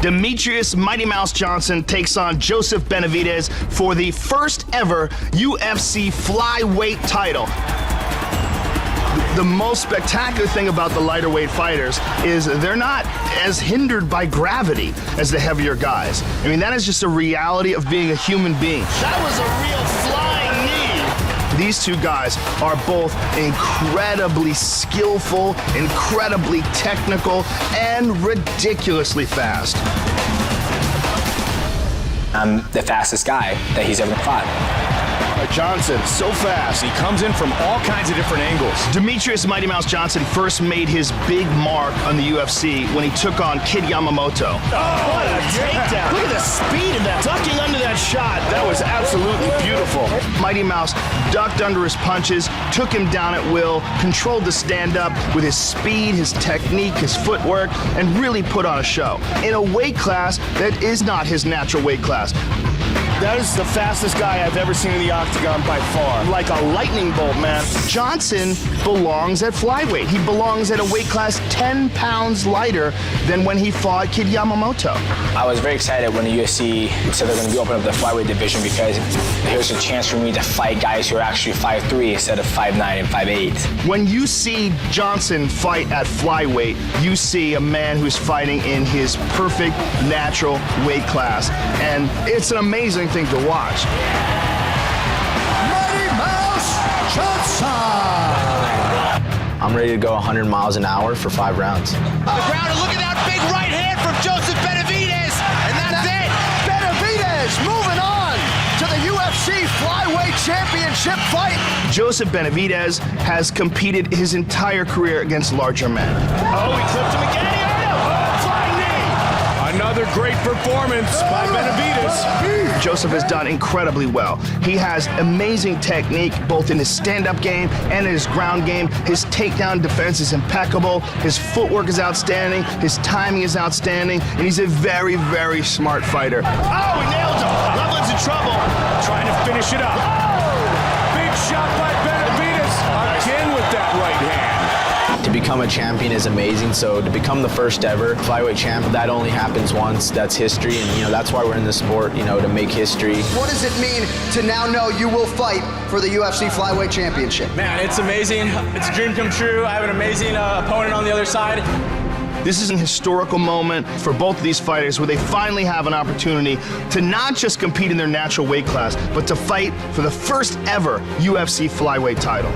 Demetrius Mighty Mouse Johnson takes on Joseph Benavidez for the first ever UFC flyweight title. The most spectacular thing about the lighter weight fighters is they're not as hindered by gravity as the heavier guys. I mean, that is just a reality of being a human being. That was a real flying knee. These two guys are both incredibly skillful, incredibly technical, and ridiculously fast. I'm the fastest guy that he's ever fought. Johnson, so fast. He comes in from all kinds of different angles. Demetrius Mighty Mouse Johnson first made his big mark on the UFC when he took on Kid Yamamoto. Oh, what a takedown. Look at the speed of that. Ducking under that shot. That was absolutely beautiful. Mighty Mouse ducked under his punches, took him down at will, controlled the stand-up with his speed, his technique, his footwork, and really put on a show. In a weight class that is not his natural weight class. That is the fastest guy I've ever seen in the octagon by far. Like a lightning bolt, man. Johnson belongs at flyweight. He belongs at a weight class 10 pounds lighter than when he fought Kid Yamamoto. I was very excited when the UFC said they're going to be opening up the flyweight division because here's a chance for me to fight guys who are actually 5'3" instead of 5'9" and 5'8". When you see Johnson fight at flyweight, you see a man who's fighting in his perfect natural weight class. And it's an amazing thing to watch. Mighty Mouse Johnson! I'm ready to go 100 miles an hour for 5 rounds. The ground, and look at that big right hand from Joseph Benavidez, and that's it. Benavidez moving on to the UFC Flyweight Championship fight. Joseph Benavidez has competed his entire career against larger men. Oh, he clipped him again. Flying knee. Another great performance by Benavidez. Joseph has done incredibly well. He has amazing technique, both in his stand-up game and in his ground game. His takedown defense is impeccable. His footwork is outstanding. His timing is outstanding. And he's a very, very smart fighter. Oh, he nailed him. Loveland's in trouble. Trying to finish it up. Big shot by Benavidez. Again with that right hand. To become a champion is amazing, so to become the first ever flyweight champ, that only happens once. That's history, and that's why we're in this sport, to make history. What does it mean to now know you will fight for the UFC Flyweight Championship? Man, it's amazing. It's a dream come true. I have an amazing opponent on the other side. This is an historical moment for both of these fighters where they finally have an opportunity to not just compete in their natural weight class, but to fight for the first ever UFC flyweight title.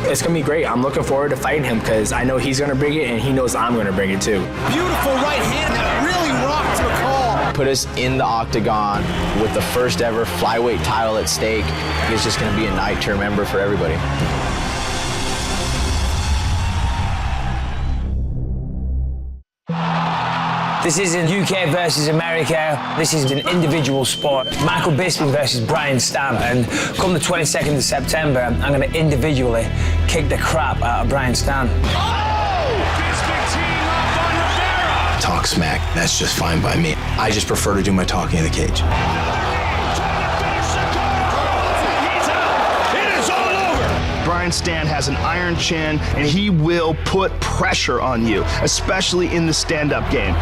It's going to be great. I'm looking forward to fighting him because I know he's going to bring it and he knows I'm going to bring it too. Beautiful right hand that really rocked McCall. Put us in the octagon with the first ever flyweight title at stake. It's just going to be a night to remember for everybody. This isn't UK versus America. This is an individual sport. Michael Bisping versus Brian Stann. And come the 22nd of September, I'm going to individually kick the crap out of Brian Stann. Oh! Bisping teeing off on Rivera. Talk smack, that's just fine by me. I just prefer to do my talking in the cage. Brian Stann has an iron chin, and he will put pressure on you, especially in the stand-up game.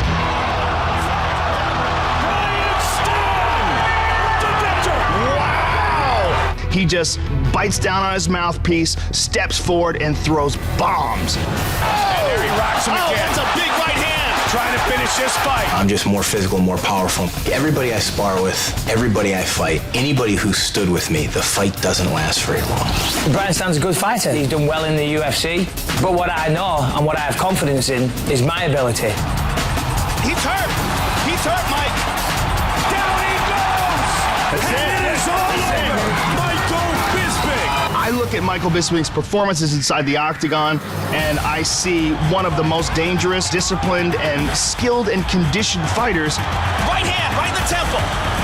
Brian Stann, the victor. Wow! He just bites down on his mouthpiece, steps forward, and throws bombs. And there he rocks him again. That's a big right hand. Trying to finish this fight. I'm just more physical, more powerful. Everybody I spar with, everybody I fight, anybody who stood with me, the fight doesn't last very long. Brian Stann's a good fighter. He's done well in the UFC. But what I know and what I have confidence in is my ability. He's hurt. He's hurt, Mike. Down he goes. That's and it. it is all over. Michael Bisping. I look at Michael Bisping's performances inside the octagon, and I see one of the most dangerous, disciplined, and skilled and conditioned fighters. Right hand, right in the temple.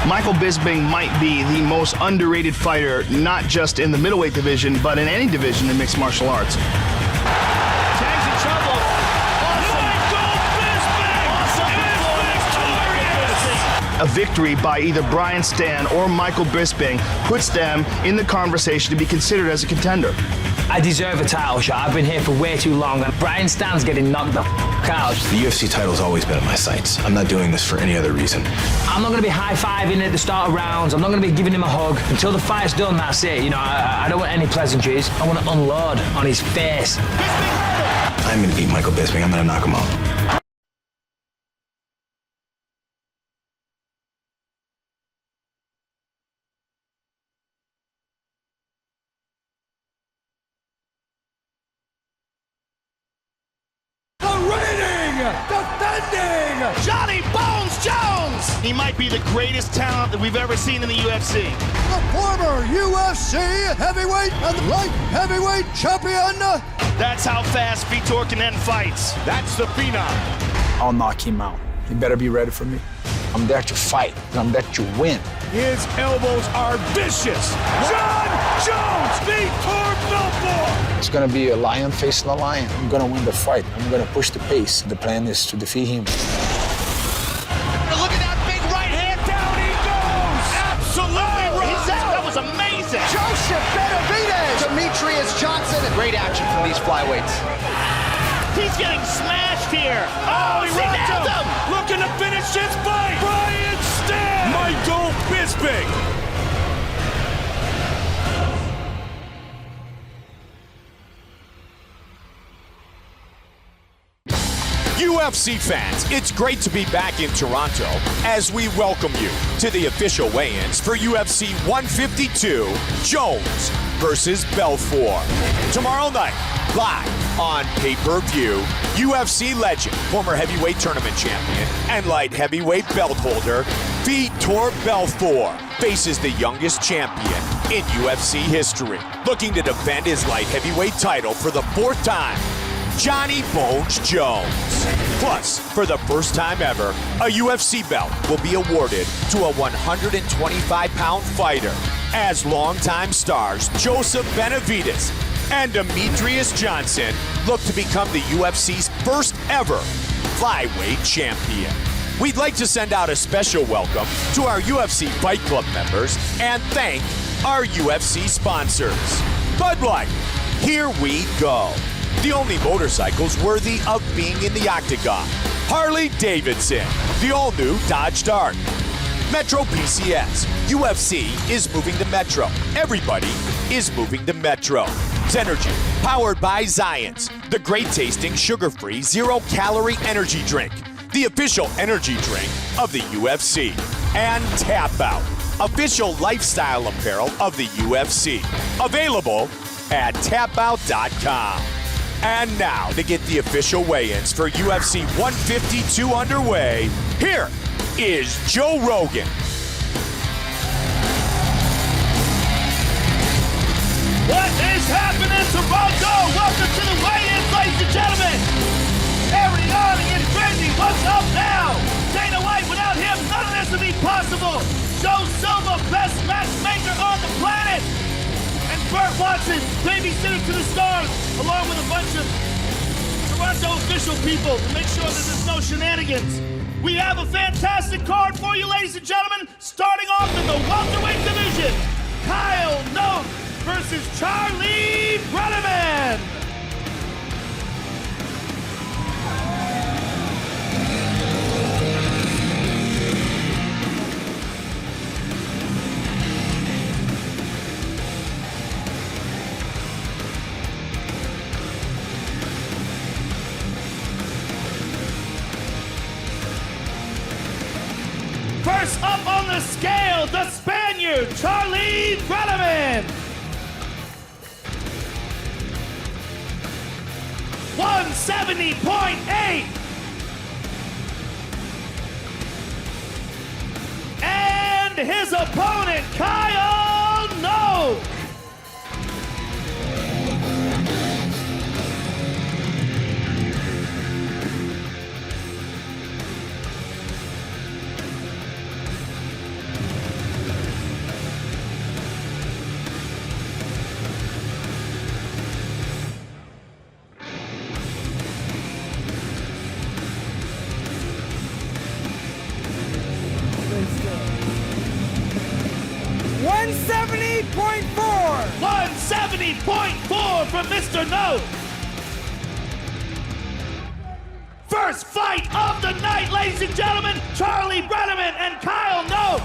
Michael Bisping might be the most underrated fighter, not just in the middleweight division, but in any division in mixed martial arts. Tang's in trouble. Michael Bisping is victorious. A victory by either Brian Stann or Michael Bisping puts them in the conversation to be considered as a contender. I deserve a title shot. I've been here for way too long, and Brian Stan's getting knocked the out. The UFC title's always been in my sights. I'm not doing this for any other reason. I'm not going to be high-fiving at the start of rounds. I'm not going to be giving him a hug. Until the fight's done, that's it. You know, I don't want any pleasantries. I want to unload on his face. I'm going to beat Michael Bisping. I'm going to knock him out. Defending Johnny Bones Jones. He might be the greatest talent that we've ever seen in the UFC. The former UFC heavyweight and light heavyweight champion. That's how fast Vitor can end fights. That's the phenom. I'll knock him out. You better be ready for me. I'm there to fight. I'm there to win. His elbows are vicious. John Jones, Vitor Belfort. It's gonna be a lion facing a lion. I'm gonna win the fight. I'm gonna push the pace. The plan is to defeat him. Look at that big right hand. Down he goes. Absolutely right. He's out. That was amazing. Joseph Benavidez. Demetrius Johnson. Great action from these flyweights. He's getting smashed here. Oh, he nailed rocked him. Looking to finish this fight. Brian Stan. Michael Bisping. UFC fans, it's great to be back in Toronto as we welcome you to the official weigh-ins for UFC 152, Jones versus Belfort. Tomorrow night, live on pay-per-view, UFC legend, former heavyweight tournament champion, and light heavyweight belt holder, Vitor Belfort faces the youngest champion in UFC history, looking to defend his light heavyweight title for the 4th time, Johnny Bones Jones. Plus, for the first time ever, a UFC belt will be awarded to a 125-pound fighter, as longtime stars Joseph Benavidez and Demetrius Johnson look to become the UFC's first ever flyweight champion. We'd like to send out a special welcome to our UFC Fight Club members and thank our UFC sponsors. Bud Light, here we go. The only motorcycles worthy of being in the octagon. Harley Davidson, the all-new Dodge Dart. Metro PCS, UFC is moving to Metro. Everybody is moving to Metro. Zenergy, powered by Zions, the great-tasting, sugar-free, zero-calorie energy drink. The official energy drink of the UFC. And Tap Out, official lifestyle apparel of the UFC. Available at tapout.com. And now, to get the official weigh-ins for UFC 152 underway, here is Joe Rogan. What is happening, Toronto? Welcome to the weigh-ins, ladies and gentlemen. Carry on and get crazy. What's up now? Dana White, without him, none of this would be possible. Joe Silva, best matchmaker on the planet. And Burt Watson, babysitter to the stars, along with a bunch of Toronto official people to make sure that there's no shenanigans. We have a fantastic card for you, ladies and gentlemen. Starting off in the welterweight division, Kyle Noak versus Charlie Brenneman. First up on the scale, the Spaniard, Charlie Brenneman. 170.8. And his opponent, Kyle Noak. .4. 170.4 from Mr. No. First fight of the night, ladies and gentlemen, Charlie Brenneman and Kyle No.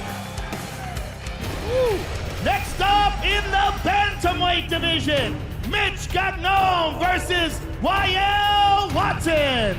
Next up in the Bantamweight division, Mitch Gagnon versus YL Watson.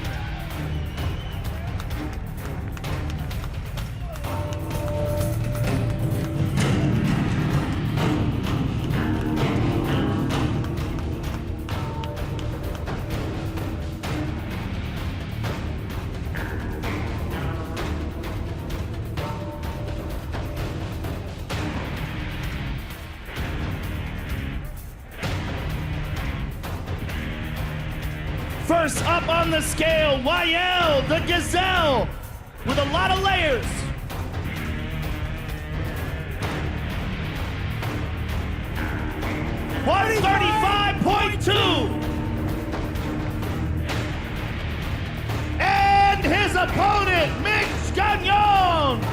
First up on the scale, YL, the Gazelle, with a lot of layers. $135.2. And his opponent, Mitch Gagnon.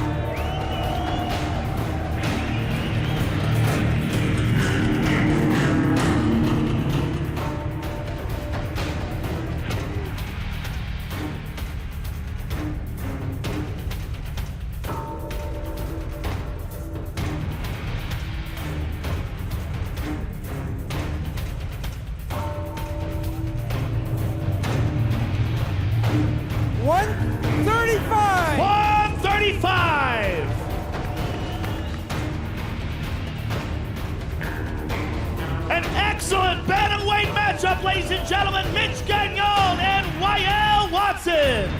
An excellent bantamweight matchup, ladies and gentlemen. Mitch Gagnon and YL Watson.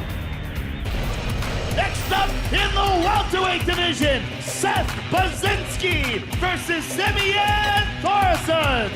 Next up in the welterweight division, Seth Baczynski versus Simeon Thorson.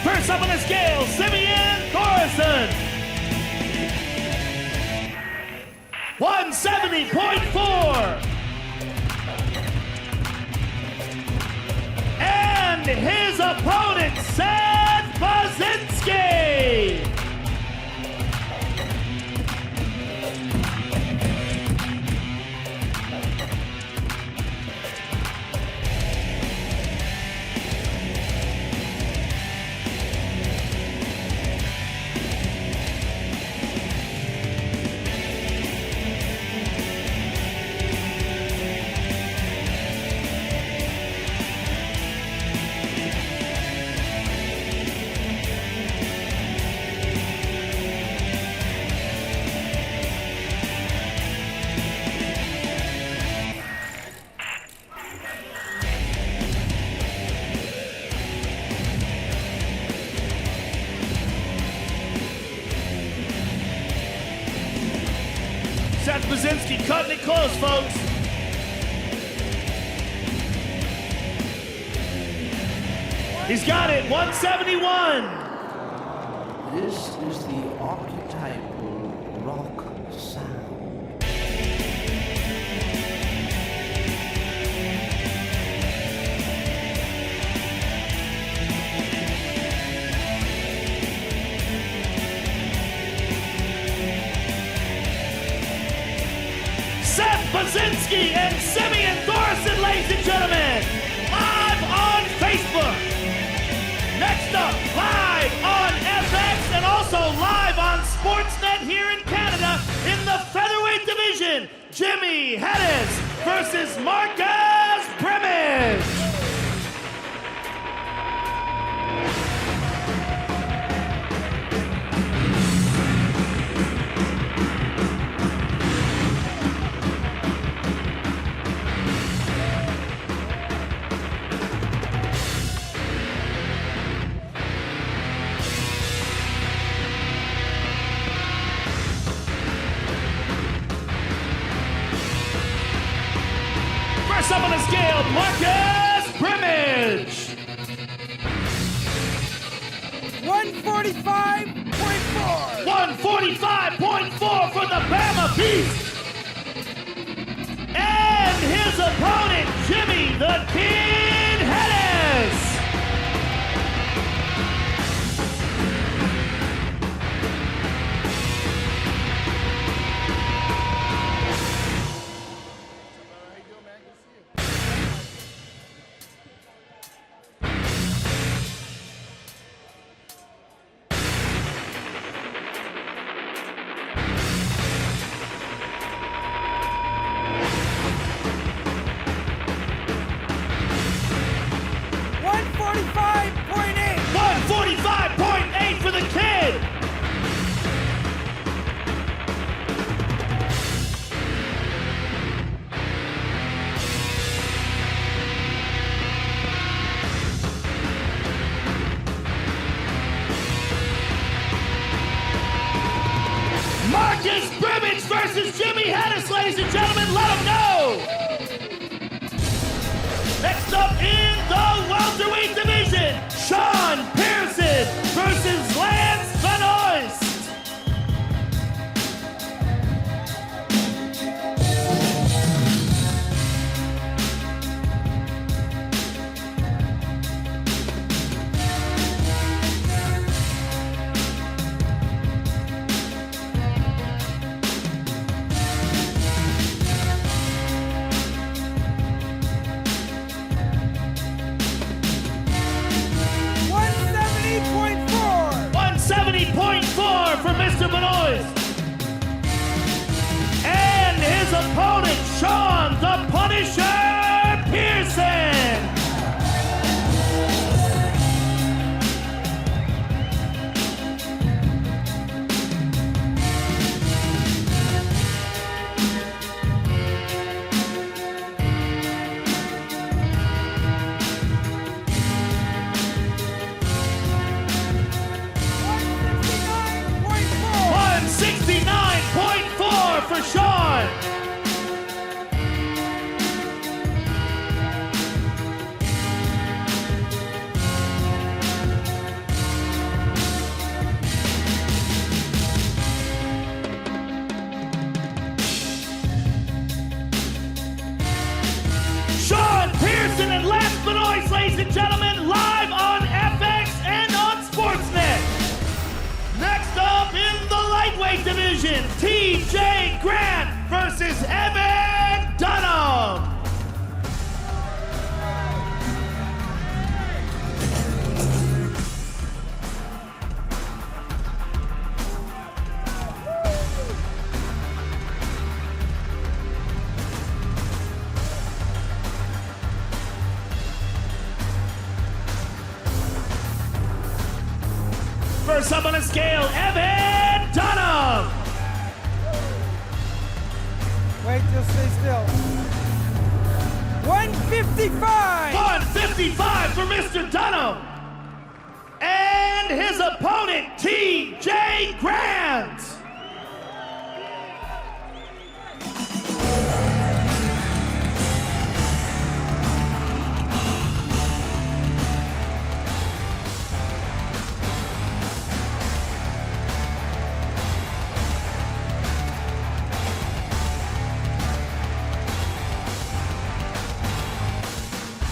First up on the scale, Simeon Thorson. 170.4. And his opponent, Seth Baczynski. Seth Baczynski cutting it close, folks. He's got it, 171. This is the archetypal rock sound. Seth Baczynski and Simeon Thorson, ladies and gentlemen, live on Facebook. Next up, live on FX and also live on Sportsnet here in Canada in the featherweight division, Jimmy Hedges versus Marcus Brimage. First up on the scale, Marcus 145.4. 145.4 for the Bama Beast. And his opponent, Jimmy the Kid Hedges. For the Kid. Marcus Bribbins versus Jimmy Hedges, ladies and gentlemen. Let him know. Next up in the welterweight division, Sean Pearson versus Lance Benoist. For Mr. Benoist. And his opponent, Sean the Punisher Pearson. For Sean. Sean Pearson and Lance Benoist, ladies and gentlemen, live on FX and on Sportsnet. Next up in the lightweight division, TJ Grant versus Evan Dunham. First up on the scale, Evan Dunham. Wait, just stay still. 155! 155 for Mr. Dunham. And his opponent, TJ Grant.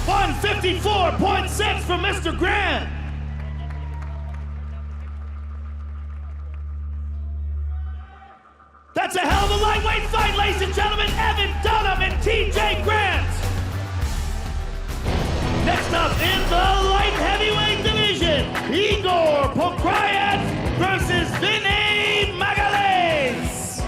$154.6 for Mr. Grant. That's a hell of a lightweight fight, ladies and gentlemen. Evan Dunham and TJ Grant. Next up in the light heavyweight division, Igor Pokrayev versus Vinny Magalhaes.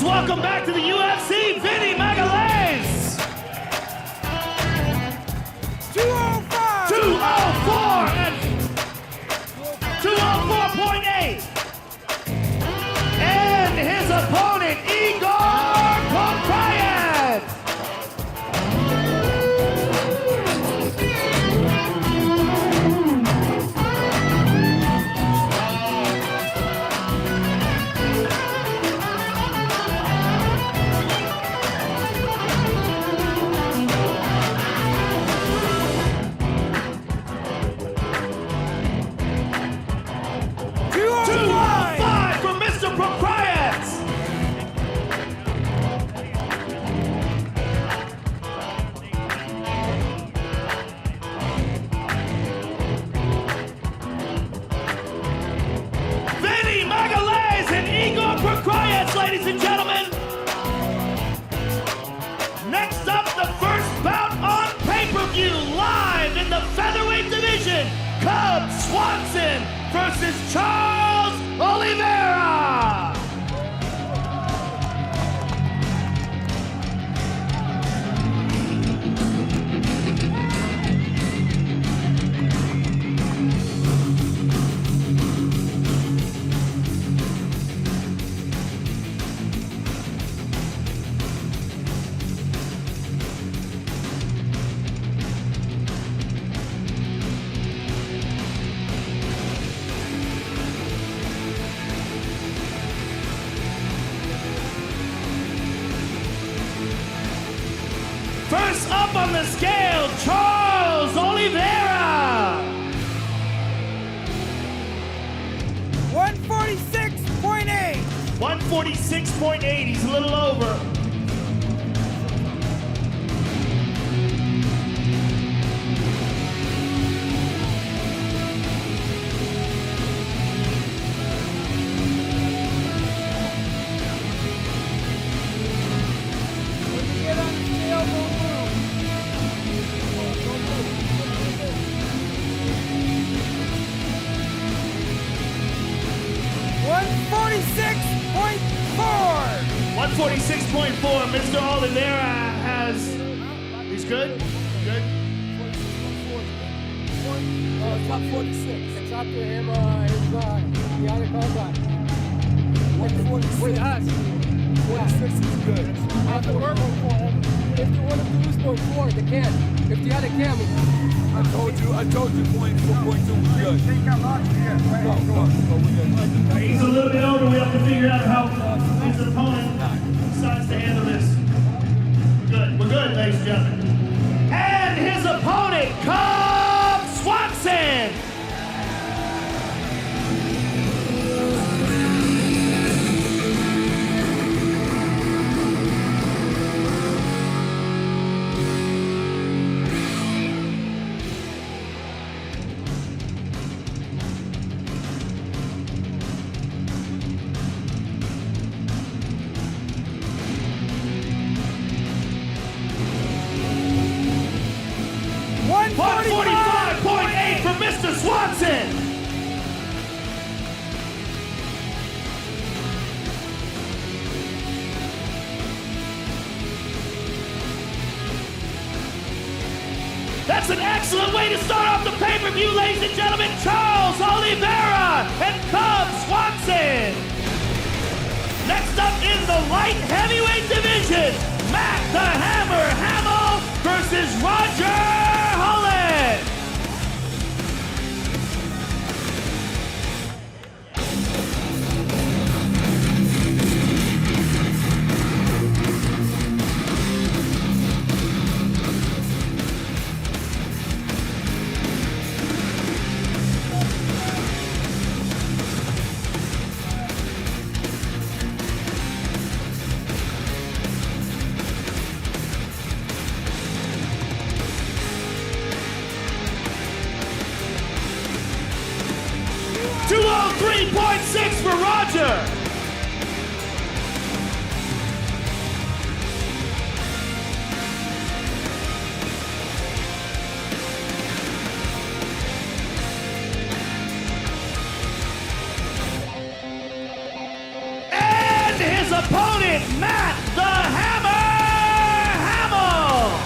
Welcome back to the UFC, Vinny Magalhaes. versus Charles Oliveira. First up on the scale, Charles Oliveira. 146.8. 146.8, he's a little over. Get on the scale, don't move. 146.4. Mr. Oliveira has. He's good? Good? Top 46. It's up to him, the other combat. 146. With us. 46 is good. After work, if you want to lose point 4, they can. If the other can, I told you 0.4.2 was good. He's a little bit older. We have to figure out how his opponent decides to handle this. Good. We're good, ladies and gentlemen. And his opponent, Cobb Swanson. .45.8 for Mr. Swanson. That's an excellent way to start off the pay-per-view, ladies and gentlemen. Charles Oliveira and Cobb Swanson. Next up in the light heavyweight division, Matt the Hammer Hamill versus Roger Holland. .6 for Roger. And his opponent, Matt the Hammer Hamill.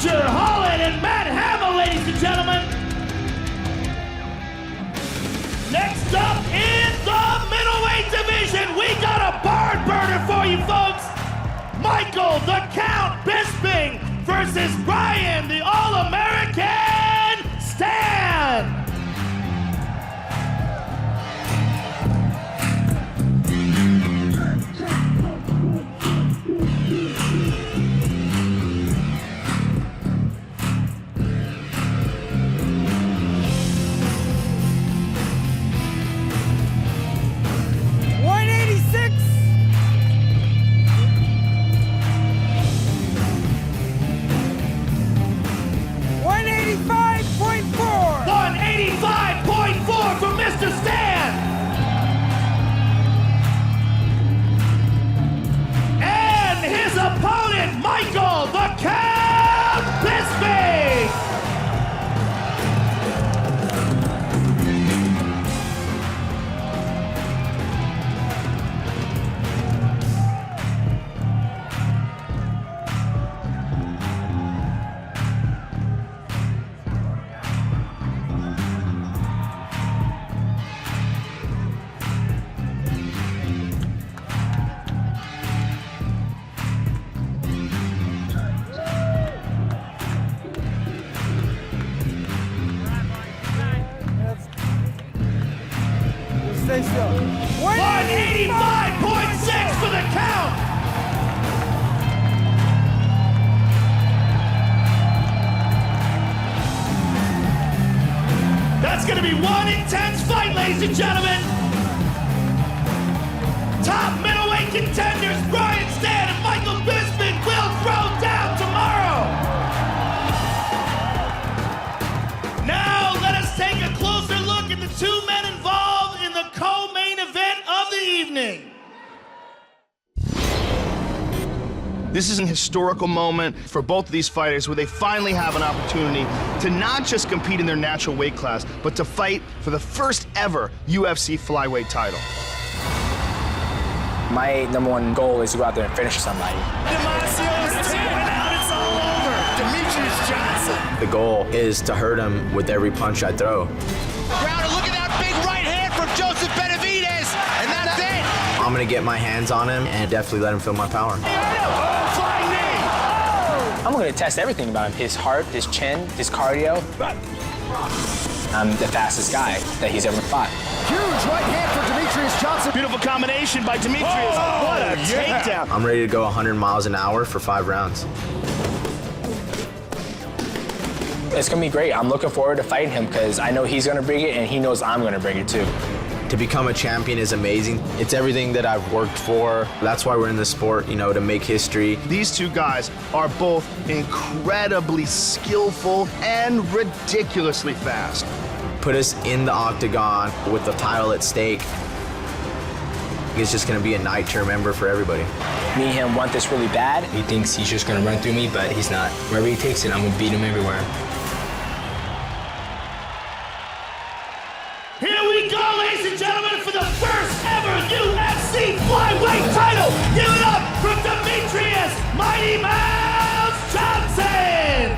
Roger Holland and Matt Hamill, ladies and gentlemen. Next up in the middleweight division, we got a barn burner for you folks. Michael the Count Bisping versus Brian the All-American Stan. Michael the Count Bisping! Stay still. 185.6 for the count. That's going to be one intense fight, ladies and gentlemen. Top middleweight contenders Brian Stan and Michael Bisping will throw down tomorrow. Now let us take a closer look at the two men involved in the co-main event of the evening. This is an historical moment for both of these fighters where they finally have an opportunity to not just compete in their natural weight class, but to fight for the first ever UFC flyweight title. My #1 goal is to go out there and finish somebody. Demacio's tapping out, it's all over. Demetrius Johnson. The goal is to hurt him with every punch I throw. Crowder, look at that big right hand from Joseph Benavidez, and that's it. I'm gonna get my hands on him and definitely let him feel my power. Flying knee. I'm going to test everything about him. His heart, his chin, his cardio. I'm the fastest guy that he's ever fought. Huge right hand for Demetrius Johnson. Beautiful combination by Demetrius. What a takedown. I'm ready to go 100 miles an hour for 5 rounds. It's going to be great. I'm looking forward to fighting him because I know he's going to bring it and he knows I'm going to bring it too. To become a champion is amazing. It's everything that I've worked for. That's why we're in this sport, you know, to make history. These two guys are both incredibly skillful and ridiculously fast. Put us in the octagon with the title at stake. It's just gonna be a night to remember for everybody. Me and him want this really bad. He thinks he's just gonna run through me, but he's not. Wherever he takes it, I'm gonna beat him everywhere. Here we go, ladies and gentlemen, for the first ever UFC flyweight title. Give it up for Demetrius Mighty Mouse Johnson.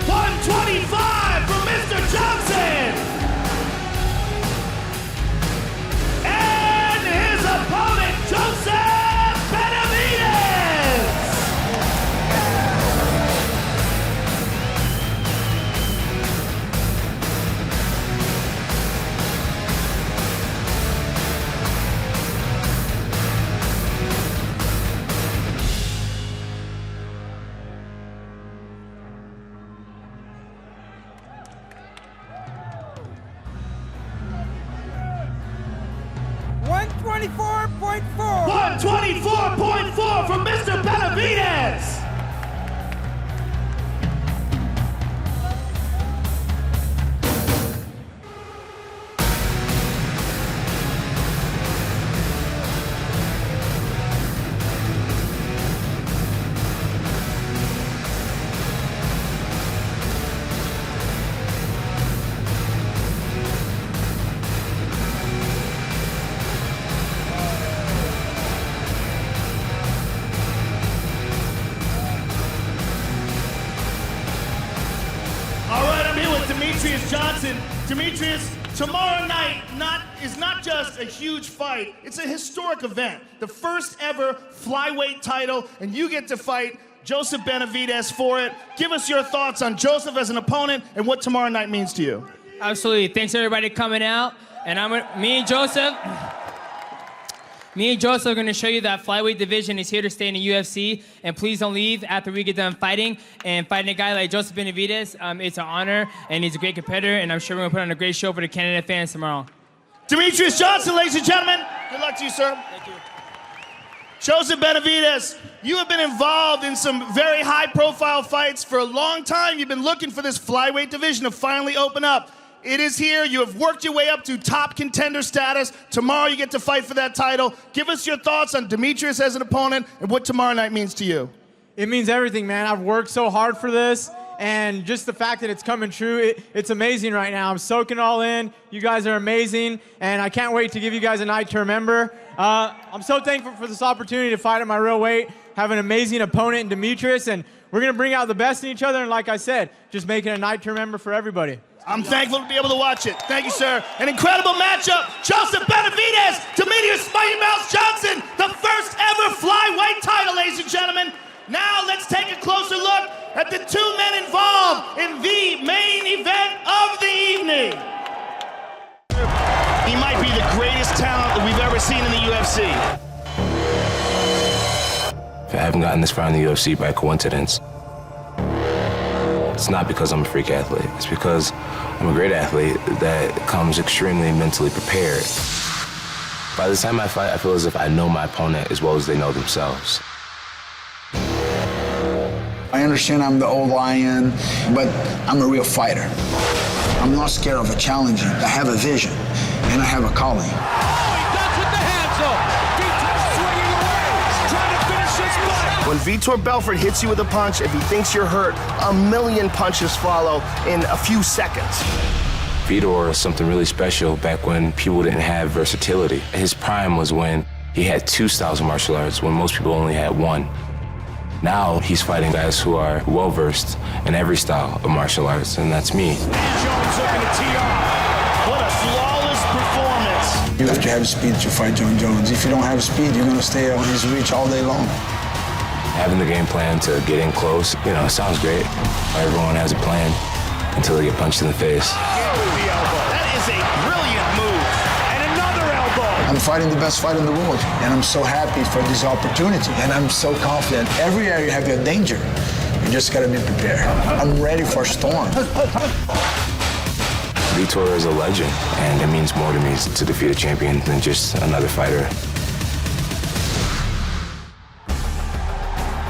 $125 for Mr. Johnson. And his opponent, Joseph Benavidez. $124.4 from Mr. Benavidez. Demetrius Johnson. Demetrius, tomorrow night is not just a huge fight, it's a historic event. The first ever flyweight title, and you get to fight Joseph Benavidez for it. Give us your thoughts on Joseph as an opponent and what tomorrow night means to you. Absolutely. Thanks everybody coming out. And me and Joseph are going to show you that flyweight division is here to stay in the UFC. And please don't leave after we get done fighting. And fighting a guy like Joseph Benavidez, it's an honor, and he's a great competitor. And I'm sure we're going to put on a great show for the Canada fans tomorrow. Demetrius Johnson, ladies and gentlemen. Good luck to you, sir. Thank you. Joseph Benavidez, you have been involved in some very high-profile fights for a long time. You've been looking for this flyweight division to finally open up. It is here. You have worked your way up to top contender status. Tomorrow you get to fight for that title. Give us your thoughts on Demetrius as an opponent and what tomorrow night means to you. It means everything, man. I've worked so hard for this, and just the fact that it's coming true, it's amazing right now. I'm soaking all in. You guys are amazing, and I can't wait to give you guys a night to remember. I'm so thankful for this opportunity to fight at my real weight, have an amazing opponent in Demetrius, and we're going to bring out the best in each other, and like I said, just make it a night to remember for everybody. I'm thankful to be able to watch it. Thank you, sir. An incredible matchup. Joseph Benavidez, Demetrius Mighty Mouse Johnson, the first ever flyweight title, ladies and gentlemen. Now let's take a closer look at the two men involved in the main event of the evening. He might be the greatest talent that we've ever seen in the UFC. If I haven't gotten this far in the UFC by coincidence, it's not because I'm a freak athlete. It's because I'm a great athlete that comes extremely mentally prepared. By the time I fight, I feel as if I know my opponent as well as they know themselves. I understand I'm the old lion, but I'm a real fighter. I'm not scared of a challenge. I have a vision, and I have a calling. When Vitor Belfort hits you with a punch, if he thinks you're hurt, a million punches follow in a few seconds. Vitor is something really special back when people didn't have versatility. His prime was when he had two styles of martial arts, when most people only had one. Now he's fighting guys who are well-versed in every style of martial arts, and that's me. Jones looking to tee off. What a flawless performance. You have to have speed to fight John Jones. If you don't have speed, you're going to stay on his reach all day long. Having the game plan to get in close, it sounds great. Everyone has a plan until they get punched in the face. That is a brilliant move. And another elbow. I'm fighting the best fight in the world, and I'm so happy for this opportunity, and I'm so confident. Every area you have your danger. You just got to be prepared. I'm ready for a storm. Vitor is a legend, and it means more to me to defeat a champion than just another fighter.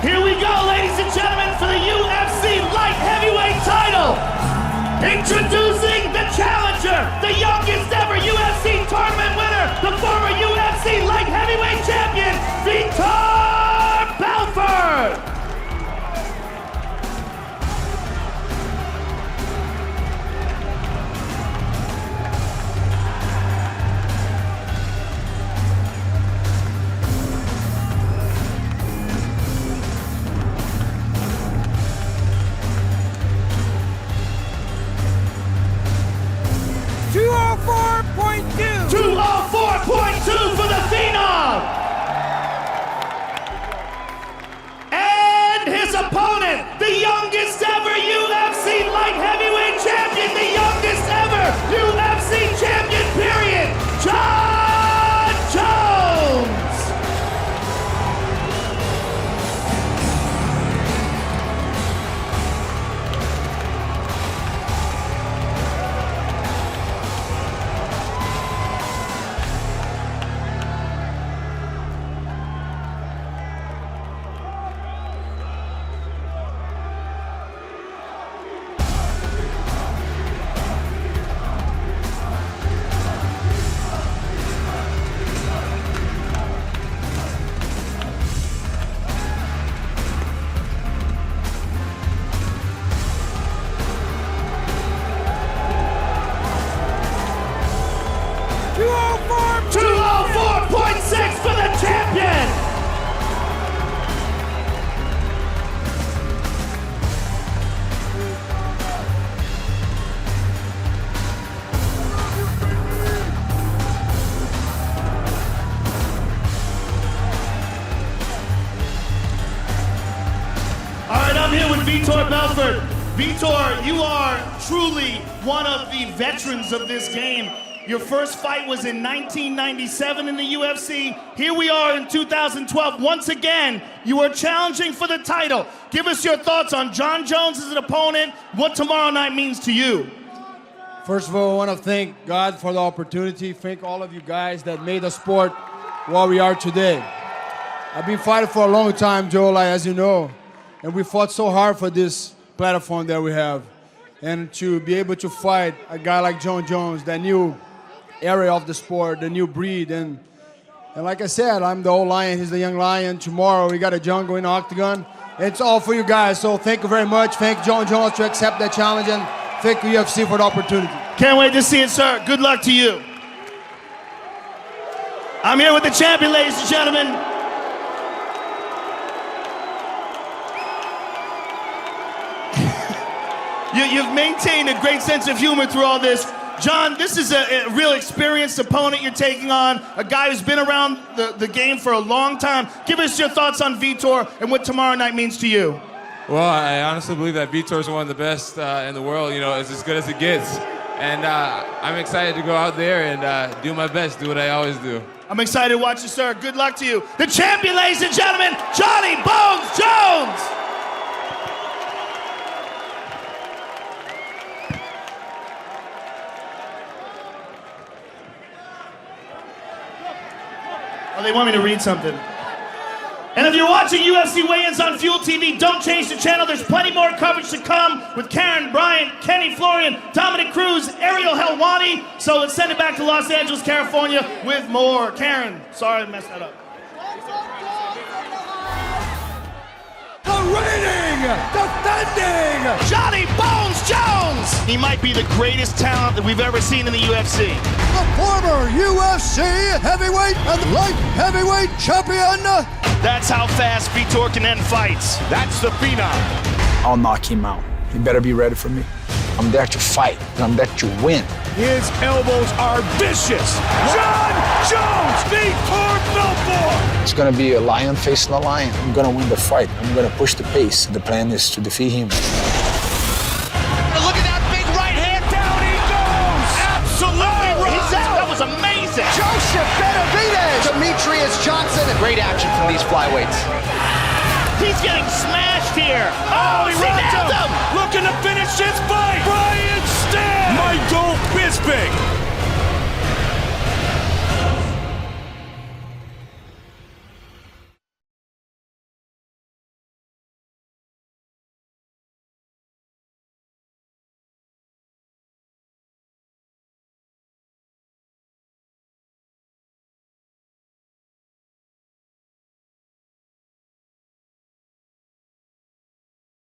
Here we go, ladies and gentlemen, for the UFC light heavyweight title. Introducing the challenger, the youngest ever UFC tournament winner, the former UFC light heavyweight champion, Vitor Belfort. Belfort. Vitor, you are truly one of the veterans of this game. Your first fight was in 1997 in the UFC. Here we are in 2012. Once again, you are challenging for the title. Give us your thoughts on Jon Jones as an opponent, what tomorrow night means to you. First of all, I want to thank God for the opportunity. Thank all of you guys that made the sport what we are today. I've been fighting for a long time, Joe, as you know, and we fought so hard for this platform that we have. And to be able to fight a guy like Jon Jones, that new area of the sport, the new breed, and like I said, I'm the old lion, he's the young lion. Tomorrow we got a jungle in the octagon. It's all for you guys, so thank you very much. Thank Jon Jones to accept that challenge, and thank UFC for the opportunity. Can't wait to see it, sir. Good luck to you. I'm here with the champion, ladies and gentlemen. You've maintained a great sense of humor through all this. Jon, this is a real experienced opponent you're taking on, a guy who's been around the game for a long time. Give us your thoughts on Vitor and what tomorrow night means to you. Well, I honestly believe that Vitor is one of the best in the world. You know, it's as good as it gets. And I'm excited to go out there and do my best, do what I always do. I'm excited to watch you, sir. Good luck to you. The champion, ladies and gentlemen, Johnny Bones Jones! Oh, they want me to read something. And if you're watching UFC weigh-ins on Fuel TV, don't change the channel. There's plenty more coverage to come with Karen Bryant, Kenny Florian, Dominic Cruz, Ariel Helwani. So let's send it back to Los Angeles, California with more. Karen, sorry I messed that up. The reigning, defending Johnny Bones Jones! He might be the greatest talent that we've ever seen in the UFC. the former UFC heavyweight and light heavyweight champion. That's how fast Vitor can end fights. That's the phenom. I'll knock him out. You better be ready for me. I'm there to fight, and I'm there to win. His elbows are vicious. Jon Jones, Vitor Belfort. It's gonna be a lion facing a lion. I'm gonna win the fight. I'm gonna push the pace. The plan is to defeat him. Look at that big right hand. Down he goes. Absolutely right. That was amazing. Joseph Benavidez. Demetrius Johnson. Great action from these flyweights. He's getting smashed here. Oh, he rocked him. Looking to finish this fight. Brian Stann. Michael Bisping.